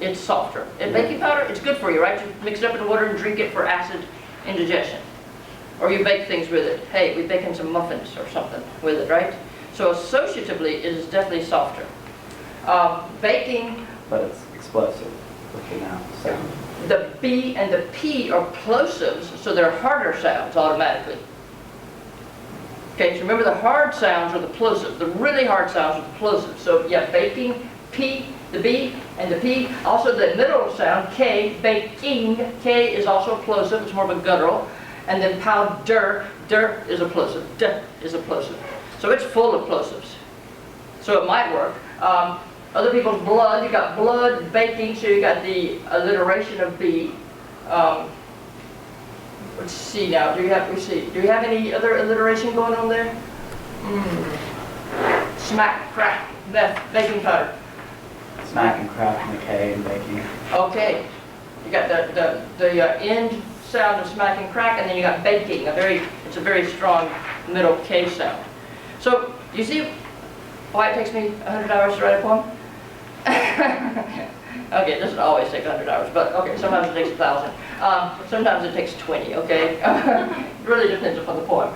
it's softer. And baking powder, it's good for you, right? You mix it up in water and drink it for acid indigestion. Or you bake things with it. Hey, we're baking some muffins or something with it, right? So associatively, it is definitely softer. Baking. But it's explosive with the mouth sound. The B and the P are plosives, so they're harder sounds automatically. Okay, so remember the hard sounds are the plosives. The really hard sounds are the plosives. So yeah, baking, P, the B, And the P, also the middle sound, K, baking, K is also a plosive, it's more of a guttural. And then powder, der is a plosive, d is a plosive. So it's full of plosives. So it might work. Other people's blood, you got blood, baking, so you got the alliteration of B. Let's see now, do you have any other alliteration going on there? Smack, crack, meth, baking powder. Smack and crack and the K and baking. Okay, you got the end sound of smack and crack, and then you got baking. It's a very strong middle K sound. So you see why it takes me 100 hours to write a poem? Okay, it doesn't always take 100 hours, but okay, sometimes it takes 1,000. Sometimes it takes 20, okay? It really depends upon the poem.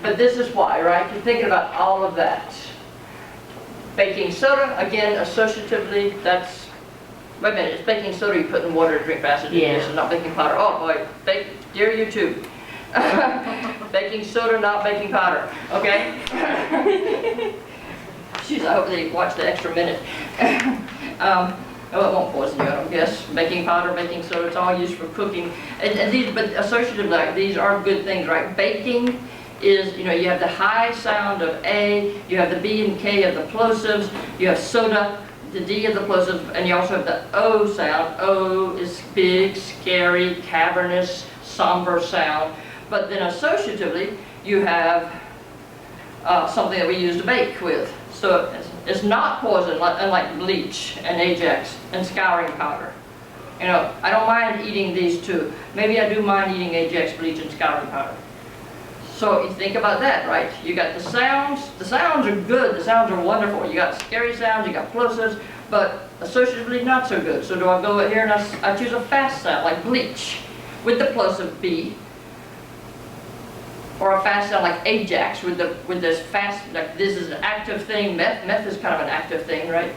But this is why, right? You're thinking about all of that. Baking soda, again, associatively, that's, wait a minute, it's baking soda you put in water to drink faster. Yeah. This is not baking powder. Oh boy, dear YouTube. Baking soda, not baking powder, okay? Jeez, I hope they watch the extra minute. Oh, it won't poison you, I don't guess. Baking powder, baking soda, it's all used for cooking. And these, but associative, like, these are good things, right? Baking is, you know, you have the high sound of A, you have the B and K of the plosives, you have soda, the D of the plosive, and you also have the O sound. O is big, scary, cavernous, somber sound. But then associatively, you have something that we use to bake with. So it's not poison, unlike bleach and Ajax and scouring powder. You know, I don't mind eating these two. Maybe I do mind eating Ajax, bleach, and scouring powder. So you think about that, right? You got the sounds. The sounds are good. The sounds are wonderful. You got scary sounds. You got plosives, but associatively not so good. So do I go here and I choose a fast sound like bleach with the plosive B, or a fast sound like Ajax with this fast, like this is an active thing. Meth is kind of an active thing, right?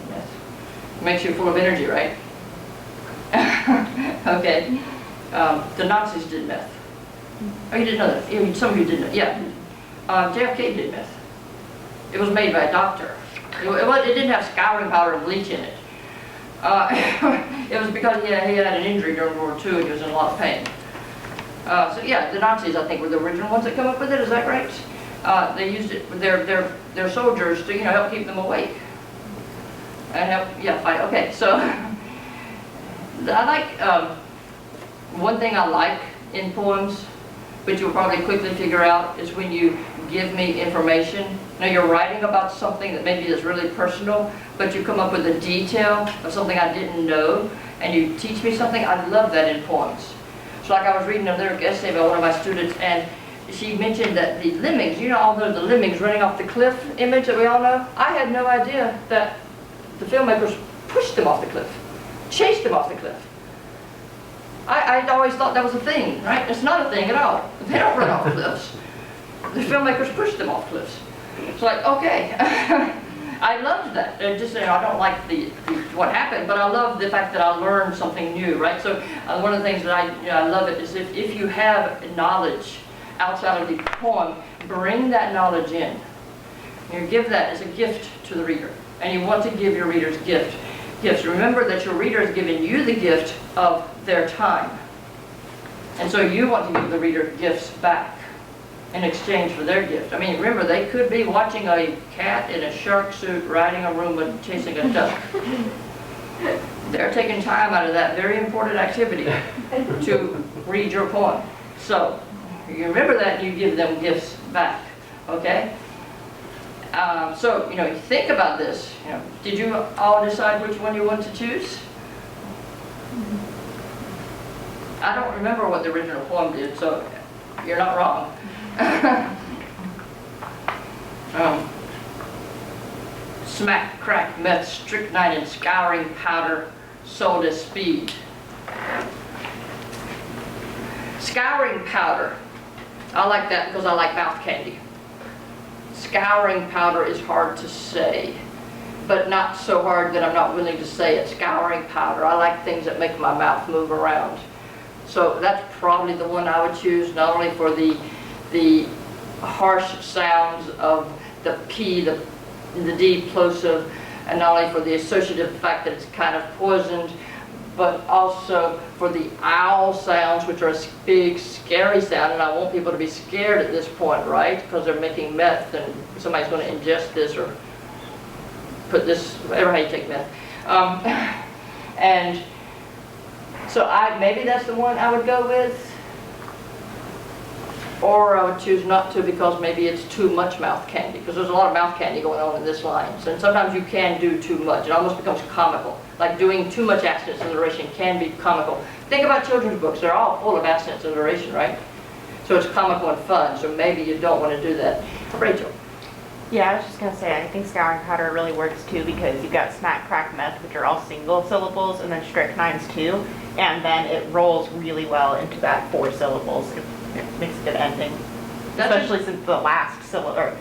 Meth makes you full of energy, right? Okay. The Nazis did meth. Oh, you didn't know that? I mean, some of you didn't know. Yeah. JFK did meth. It was made by a doctor. It didn't have scouring powder and bleach in it. It was because he had an injury during World War II and he was in a lot of pain. So yeah, the Nazis, I think, were the original ones that come up with it. Is that right? They used it with their soldiers to, you know, help keep them awake and help, fight. Okay, so I like one thing I like in poems, which you'll probably quickly figure out, is when you give me information. Now you're writing about something that maybe is really personal, but you come up with a detail of something I didn't know, and you teach me something. I love that in poems. So like I was reading a lyric essay by one of my students, and she mentioned that the lemmings, you know, all the lemmings running off the cliff image that we all know, I had no idea that the filmmakers pushed them off the cliff, chased them off the cliff. I'd always thought that was a thing, right? It's not a thing at all. They don't run off cliffs. The filmmakers push them off cliffs. It's like, okay. I loved that. Just, you know, I don't like what happened, but I love the fact that I learned something new, right? So one of the things that I love it is if you have knowledge outside of the poem, bring that knowledge in. You give that as a gift to the reader, and you want to give your readers gifts. Remember that your reader is giving you the gift of their time, and so you want to give the reader gifts back in exchange for their gift. I mean, remember, they could be watching a cat in a shark suit riding a Roomba chasing a duck. They're taking time out of that very important activity to read your poem. So you remember that, and you give them gifts back. Okay. So, you know, you think about this. You know, did you all decide which one you want to choose? I don't remember what the original poem did, so you're not wrong. Smack, crack, meth, strychnine, and scouring powder sold as speed. Scouring powder. I like that because I like mouth candy. Scouring powder is hard to say, but not so hard that I'm not willing to say it. Scouring powder. I like things that make my mouth move around. So that's probably the one I would choose, not only for the harsh sounds of the P, the D plosive, and not only for the associative fact that it's kind of poisoned, but also for the owl sounds, which are a big, scary sound, and I want people to be scared at this point, right? Because they're making meth, and somebody's going to ingest this or put this, whatever how you take meth. And so maybe that's the one I would go with. Or I would choose not to because maybe it's too much mouth candy, because there's a lot of mouth candy going on in this line. And sometimes you can do too much. It almost becomes comical. Like doing too much abstinence and alliteration can be comical. Think about children's books. They're all full of abstinence and alliteration, right? So it's comical and fun. So maybe you don't want to do that. Rachel. Yeah, I was just gonna say, I think Scouring Powder really works too because you've got smack, crack, meth, which are all single syllables, and then strychnine's too, and then it rolls really well into that 4 syllables. It makes a good ending, especially since the last syllable, or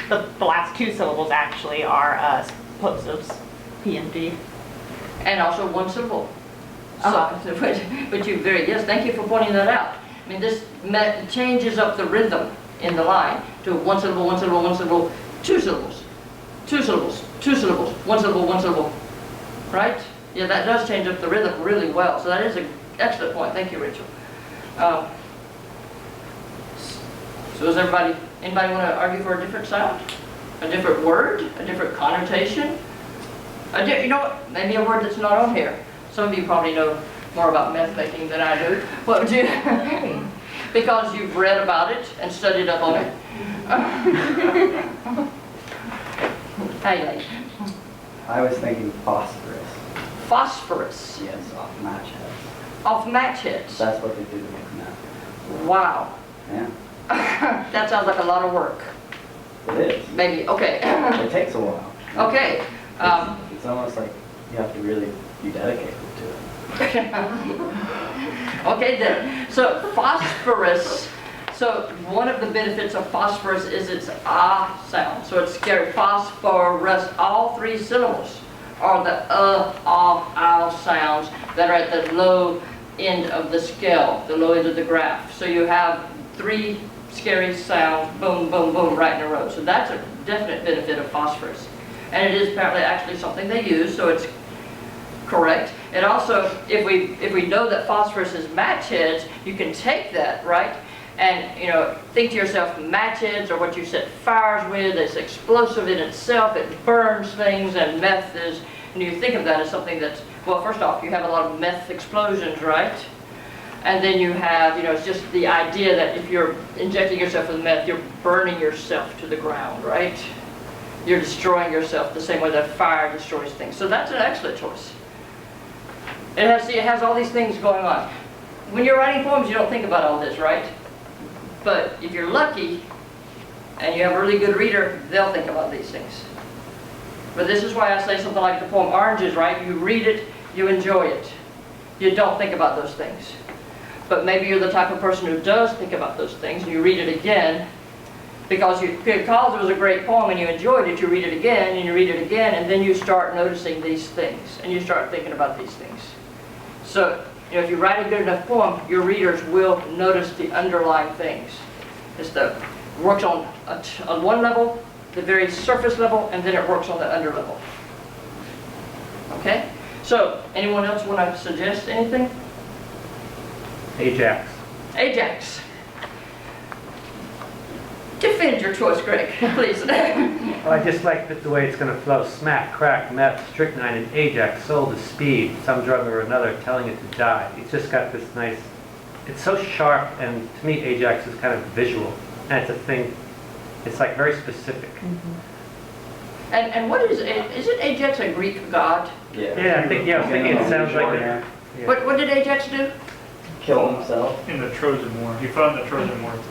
the last 2 syllables actually are plosives, P and D. And also 1 syllable. So, but you yes, thank you for pointing that out. I mean, this changes up the rhythm in the line to 1 syllable, 1 syllable, 1 syllable, 2 syllables, 2 syllables, 2 syllables, 1 syllable, 1 syllable, right? Yeah, that does change up the rhythm really well. So that is an excellent point. Thank you, Rachel. So does anybody want to argue for a different sound? A different word? A different connotation? You know what? Maybe a word that's not on here. Some of you probably know more about meth making than I do. What would you? Because you've read about it and studied up on it. Hey, I was thinking phosphorus. Phosphorus. Yes, off match heads. Off match heads. That's what they do to make meth. Wow. Yeah, That sounds like a lot of work. it is. Maybe, okay. It takes a while. Okay. It's almost like you have to really be dedicated to it. Okay then, so phosphorus, so one of the benefits of phosphorus is its ah sound. So it's scary, phosphorus, all 3 syllables are the ow sounds that are at the low end of the scale, the low end of the graph. So you have 3 scary sounds, boom, boom, boom, right in a row. So that's a definite benefit of phosphorus. And it is apparently actually something they use, so it's correct. And also, if we know that phosphorus is match heads, you can take that, right, and think to yourself, match heads are what you set fires with. It's explosive in itself. It burns things, and meth is. And you think of that as something that's, well, first off, you have a lot of meth explosions, right? And then you have, it's just the idea that if you're injecting yourself with meth, you're burning yourself to the ground, right? You're destroying yourself the same way that fire destroys things. So that's an excellent choice. It has all these things going on. When you're writing poems, you don't think about all this, right? But if you're lucky and you have a really good reader, they'll think about these things. But this is why I say something like the poem Oranges, right? You read it, you enjoy it. You don't think about those things. But maybe you're the type of person who does think about those things, and you read it again because it was a great poem and you enjoyed it. You read it again and you read it again, and then you start noticing these things and you start thinking about these things. So, if you write a good enough poem, your readers will notice the underlying things. Works on one level, the very surface level, and then it works on the under level. Okay? So, anyone else want to suggest anything? Ajax. Ajax. Defend your choice, Greg, please. Well, I just like the way it's going to flow. Smack, crack, meth, strychnine, and Ajax sold to speed, some drug or another telling it to die. It's just got this nice, it's so sharp, and to me Ajax is kind of visual. And it's a thing, it's like very specific. Mm-hmm. And what is it Ajax a Greek god? Yeah, I think, I was thinking it sounds like it. Yeah. What did Ajax do? Kill himself. In the Trojan War. He fought in the Trojan War too.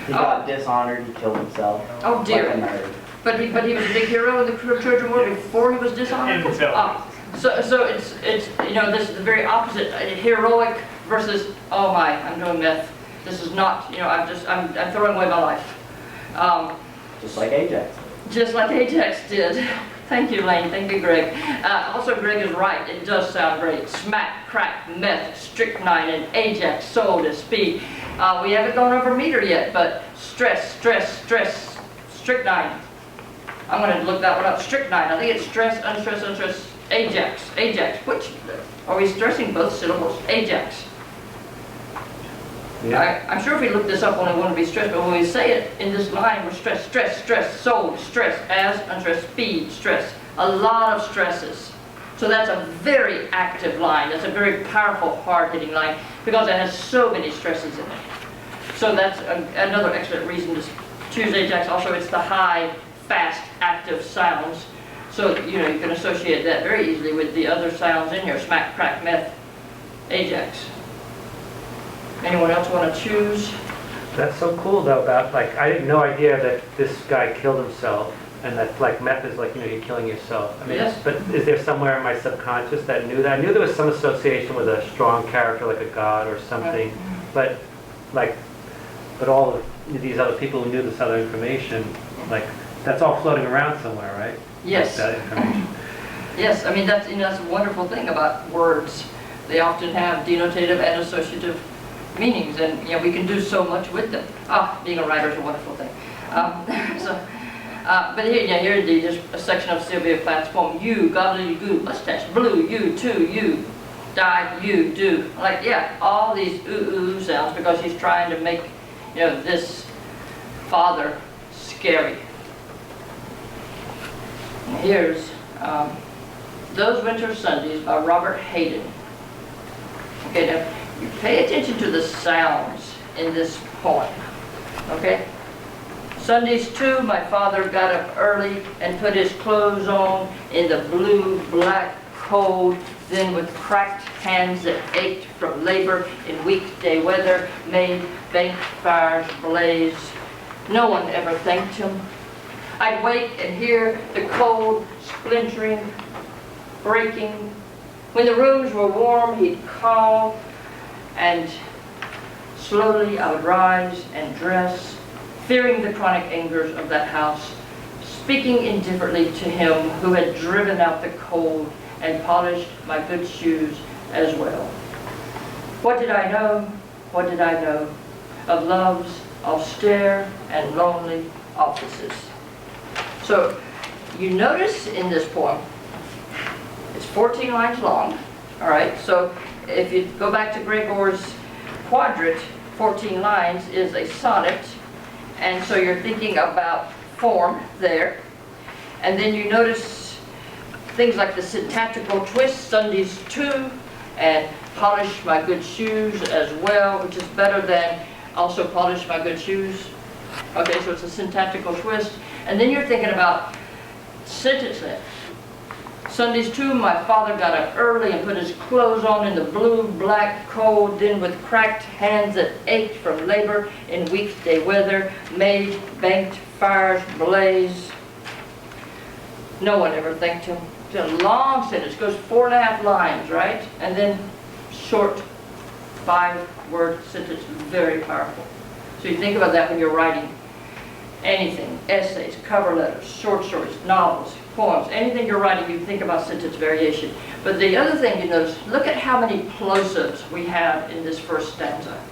He got dishonored, he killed himself. Oh dear. Like a nerd. But he was a big hero in the Trojan War before he was dishonored? So it's this is the very opposite, heroic versus, oh my, I'm doing meth. This is not, I'm throwing away my life. Just like Ajax. Just like Ajax did. Thank you, Lane. Thank you, Greg. Also, Greg is right. It does sound great. Smack, crack, meth, strychnine, and Ajax sold at speed. We haven't gone over meter yet, but stress, strychnine. I'm gonna look that one up. Strychnine, I think it's stress, unstress, unstress, Ajax. Ajax, which, are we stressing both syllables? Ajax. Yeah. I'm sure if we look this up, only one would be stress, but when we say it in this line, we're stress, stress, stress, sold, stress, as, unstress, speed, stress. A lot of stresses. So that's a very active line. That's a very powerful, hard-hitting line because it has so many stresses in it. So that's another excellent reason to choose Ajax. Also, it's the high, fast, active sounds. So, you know, you can associate that very easily with the other sounds in here. Smack, crack, meth, Ajax. Anyone else want to choose? That's so cool though about, like, I had no idea that this guy killed himself and that, like, meth is like, you know, you're killing yourself. I mean, Yes. but is there somewhere in my subconscious that knew that? I knew there was some association with a strong character like a god or something, but like, but all of these other people who knew this other information, like, that's all floating around somewhere, right? Yes. That information. Yes, I mean, that's, you know, that's a wonderful thing about words. They often have denotative and associative meanings, and, you know, we can do so much with them. Being a writer is a wonderful thing. But here, yeah, here's just a section of Sylvia Plath's poem. You, gobbledygook, mustache, blue, you, too, you, die, you, do. Like, yeah, all these ooh sounds because he's trying to make, you know, this father scary. And here's Those Winter Sundays by Robert Hayden. Okay, now, you pay attention to the sounds in this poem, okay? Sundays too, my father got up early and put his clothes on in the blue, black cold, then with cracked hands that ached from labor in weekday weather, made banked fires blaze. No one ever thanked him. I'd wake and hear the cold, splintering, breaking. When the rooms were warm, he'd call, and slowly I would rise and dress, fearing the chronic angers of that house, speaking indifferently to him who had driven out the cold and polished my good shoes as well. What did I know? What did I know of love's austere and lonely offices? So you notice in this poem, it's 14 lines long, all right? So if you go back to Gregor's quadrant, 14 lines is a sonnet, and so you're thinking about form there. And then you notice things like the syntactical twist, Sundays too, and polish my good shoes as well, which is better than also polish my good shoes. Okay, so it's a syntactical twist. And then you're thinking about sentence length. Sundays too, my father got up early and put his clothes on in the blue, black, cold, then with cracked hands that ached from labor in weekday weather, made banked fires blaze. No one ever thanked him. It's a long sentence, goes 4.5 lines, right? And then short 5-word sentence, very powerful. So you think about that when you're writing anything, essays, cover letters, short stories, novels, poems, anything you're writing, you think about sentence variation. But the other thing you notice, look at how many plosives we have in this first stanza.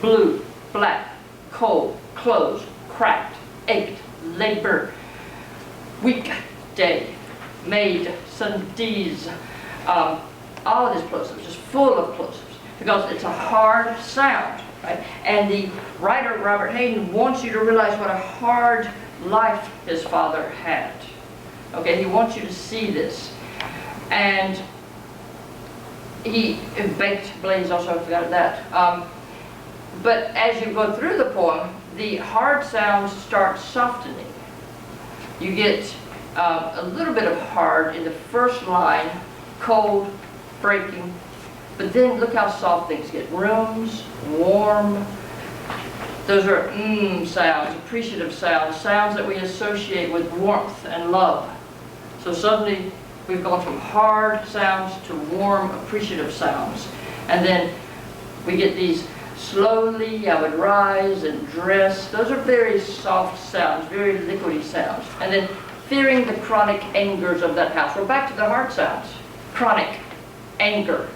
Blue, black, cold, closed, cracked, ached, labor, week, day, made, Sundays, all of these plosives, just full of plosives, because it's a hard sound, right? And the writer, Robert Hayden, wants you to realize what a hard life his father had. Okay, he wants you to see this. And he baked blaze also, I forgot that. But as you go through the poem, the hard sounds start softening. You get a little bit of hard in the first line, cold, breaking, but then look how soft things get. Rooms, warm, those are sounds, appreciative sounds, sounds that we associate with warmth and love. So suddenly we've gone from hard sounds to warm, appreciative sounds. And then we get these slowly, I would rise and dress. Those are very soft sounds, very liquidy sounds. And then fearing the chronic angers of that house. We're back to the hard sounds. Chronic, anger.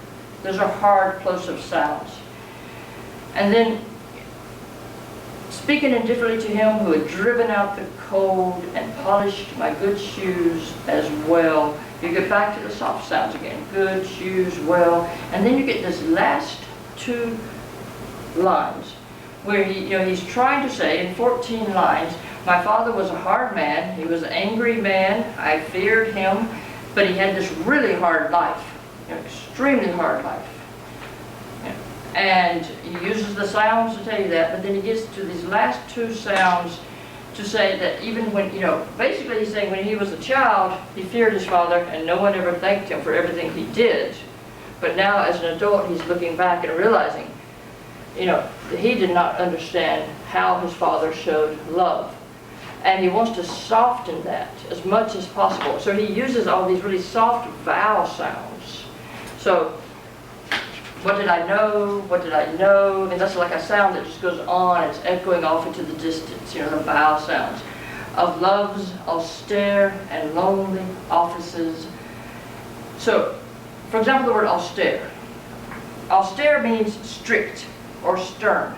Those are hard, plosive sounds. And then Speaking indifferently to him who had driven out the cold and polished my good shoes as well. You get back to the soft sounds again. Good shoes, well. And then you get this last two lines where he's trying to say in 14 lines, my father was a hard man. He was an angry man. I feared him. But he had this really hard life. Extremely hard life. And he uses the sounds to tell you that, but then he gets to these last two sounds to say that even when, basically he's saying when he was a child, he feared his father and no one ever thanked him for everything he did. But now as an adult, he's looking back and realizing, he did not understand how his father showed love. And he wants to soften that as much as possible. So he uses all these really soft vowel sounds. So, what did I know? What did I know? I mean, that's like a sound that just goes on. It's echoing off into the distance, the vowel sounds. Of love's austere and lonely offices. So, for example, the word austere. Austere means strict or stern.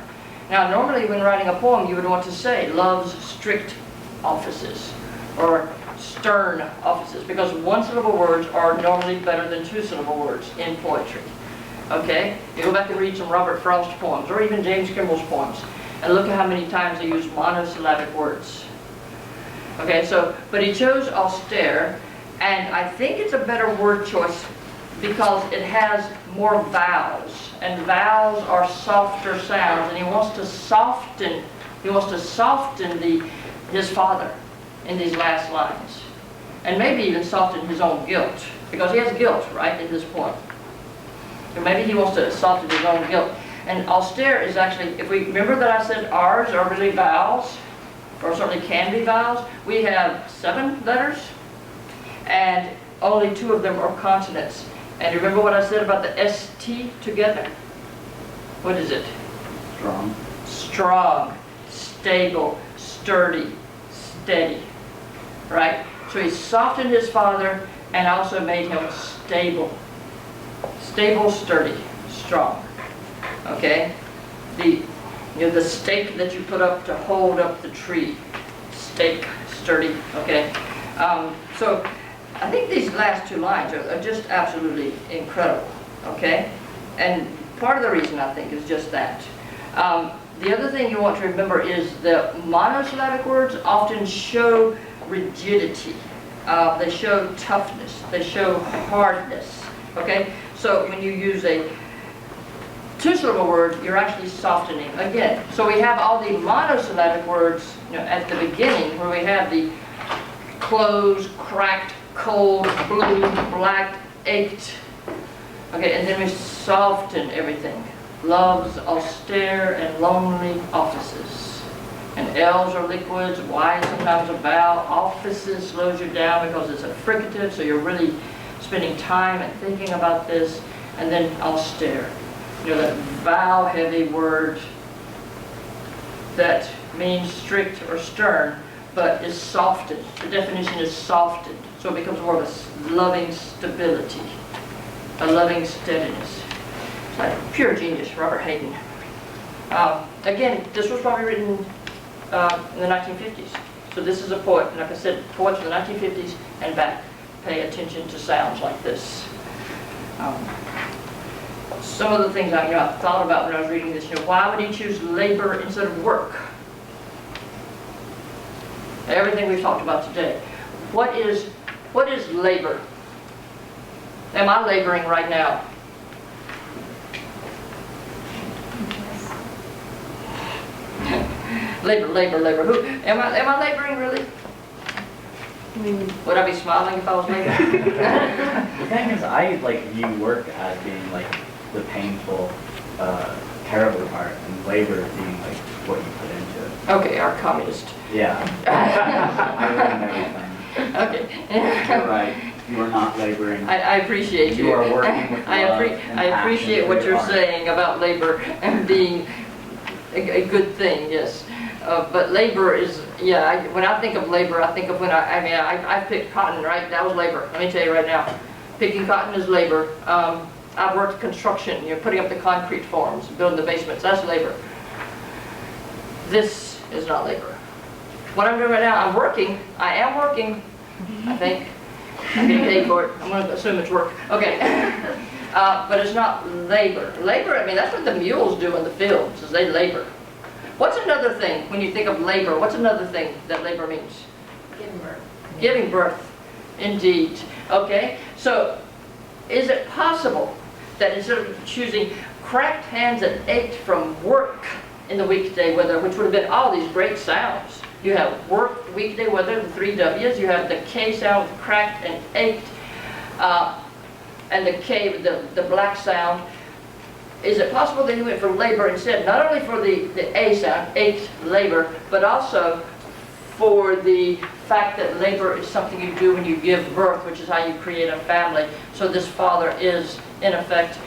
Now, normally when writing a poem, you would want to say love's strict offices or stern offices, because one-syllable words are normally better than two-syllable words in poetry. Okay? You go back and read some Robert Frost poems, or even James Kimball's poems, and look at how many times they use monosyllabic words. Okay, but he chose austere, and I think it's a better word choice because it has more vowels, and vowels are softer sounds, and he wants to soften his father in these last lines, and maybe even soften his own guilt, because he has guilt, right, in this poem. So maybe he wants to soften his own guilt. And austere is actually, if we remember that I said R's are really vowels, or certainly can be vowels, we have 7 letters, and only 2 of them are consonants. And remember what I said about the ST together? What is it? Strong. Strong, stable, sturdy, steady, right? So he softened his father and also made him stable. Stable, sturdy, strong. Okay? The stake that you put up to hold up the tree. Stake, sturdy, okay? So I think these last 2 lines are just absolutely incredible, okay? And part of the reason I think is just that. The other thing you want to remember is the monosyllabic words often show rigidity. They show toughness. They show hardness, okay? So when you use a 2-syllable word, you're actually softening again. So we have all the monosyllabic words at the beginning, where we have the closed, cracked, cold, blue, black, ached. Okay, and then we soften everything. Love's austere and lonely offices. And L's are liquids, Y sometimes a vowel. Offices slows you down because it's a fricative, so you're really spending time and thinking about this. And then austere. That vowel-heavy word that means strict or stern, but is softened. The definition is softened. So it becomes more of a loving stability, a loving steadiness. It's like pure genius, Robert Hayden. Again, this was probably written in the 1950s. So this is a poet, and like I said, poets from the 1950s and back pay attention to sounds like this. Some of the things I thought about when I was reading this, why would he choose labor instead of work? Everything we've talked about today. What is labor? Am I laboring right now? Labor. Who am I laboring really? Would I be smiling if I was laboring? The thing is, I view work as being the painful, terrible part, and labor being what you put into it. Okay, our communist. Yeah. I learned everything. Okay. You're right. You are not laboring. I appreciate you. You are working with love and I appreciate passion what for you're your art. saying about labor and being a good thing, yes. But labor is, when I think of labor, I think of when I picked cotton, right? That was labor. Let me tell you right now. Picking cotton is labor. I've worked construction, putting up the concrete forms, building the basements. That's labor. This is not labor. What I'm doing right now, I'm working, I am working, I think. I'm getting paid for it, I'm gonna assume it's work. Okay. But it's not labor. Labor, I mean, that's what the mules do in the fields, is they labor. What's another thing, when you think of labor, what's another thing that labor means? Giving birth. Giving birth, indeed. Okay, so is it possible that instead of choosing cracked hands that ached from work in the weekday weather, which would have been all these great sounds, you have work, weekday weather, the 3 W's, you have the K sound with cracked and ached, and the K with the black sound. Is it possible that he went for labor instead, not only for the A sound, ached, labor, but also for the fact that labor is something you do when you give birth, which is how you create a family. So this father is, in effect,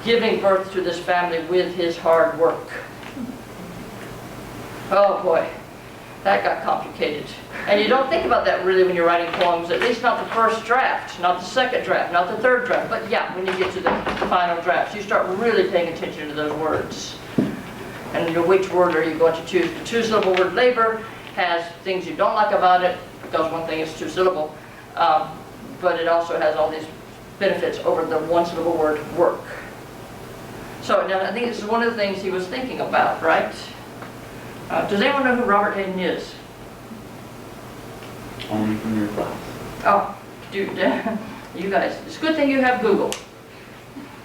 giving birth to this family with his hard work. Oh boy, that got complicated. And you don't think about that really when you're writing poems, at least not the first draft, not the second draft, not the third draft. But yeah, when you get to the final drafts, you start really paying attention to those words. And which word are you going to choose? The 2-syllable word labor has things you don't like about it, because one thing is 2-syllable, but it also has all these benefits over the 1-syllable word work. So now I think this is one of the things he was thinking about, right? Does anyone know who Robert Hayden is? Only from your class. Oh, dude, you guys, it's a good thing you have Google.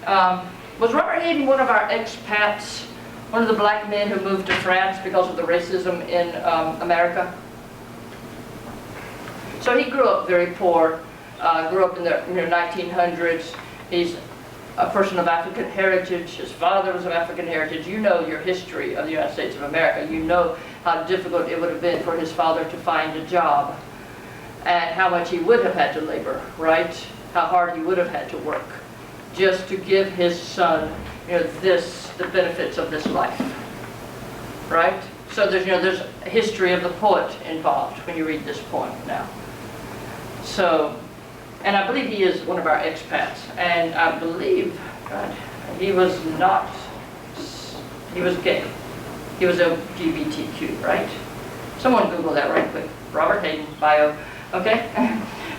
Was Robert Hayden one of our expats, one of the black men who moved to France because of the racism in America? So he grew up very poor, grew up in the 1900s. He's a person of African heritage. His father was of African heritage. You know your history of the United States of America. You know how difficult it would have been for his father to find a job, and how much he would have had to labor, right? How hard he would have had to work just to give his son, the benefits of this life, right? So there's a history of the poet involved when you read this poem now. So, and I believe he is one of our expats, and I believe, God, he was gay. He was LGBTQ, right? Someone Google that right quick. Robert Hayden, bio. Okay?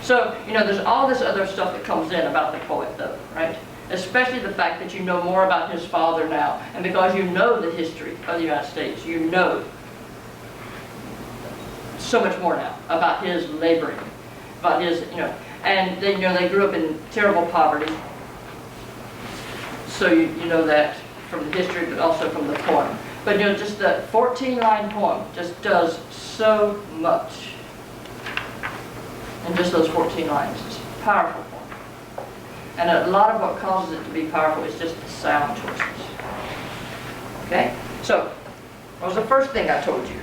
So, there's all this other stuff that comes in about the poet, though, right? Especially the fact that you know more about his father now. And because you know the history of the United States, you know so much more now about his laboring, about his, and they, they grew up in terrible poverty. So you know that from the history, but also from the poem. But just the 14-line poem just does so much. And just those 14 lines. It's a powerful poem. And a lot of what causes it to be powerful is just the sound choices. Okay? So, what was the first thing I told you?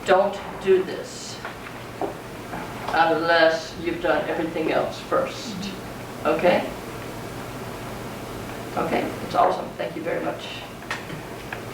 Don't do this unless you've done everything else first. Okay? Okay, it's awesome. Thank you very much.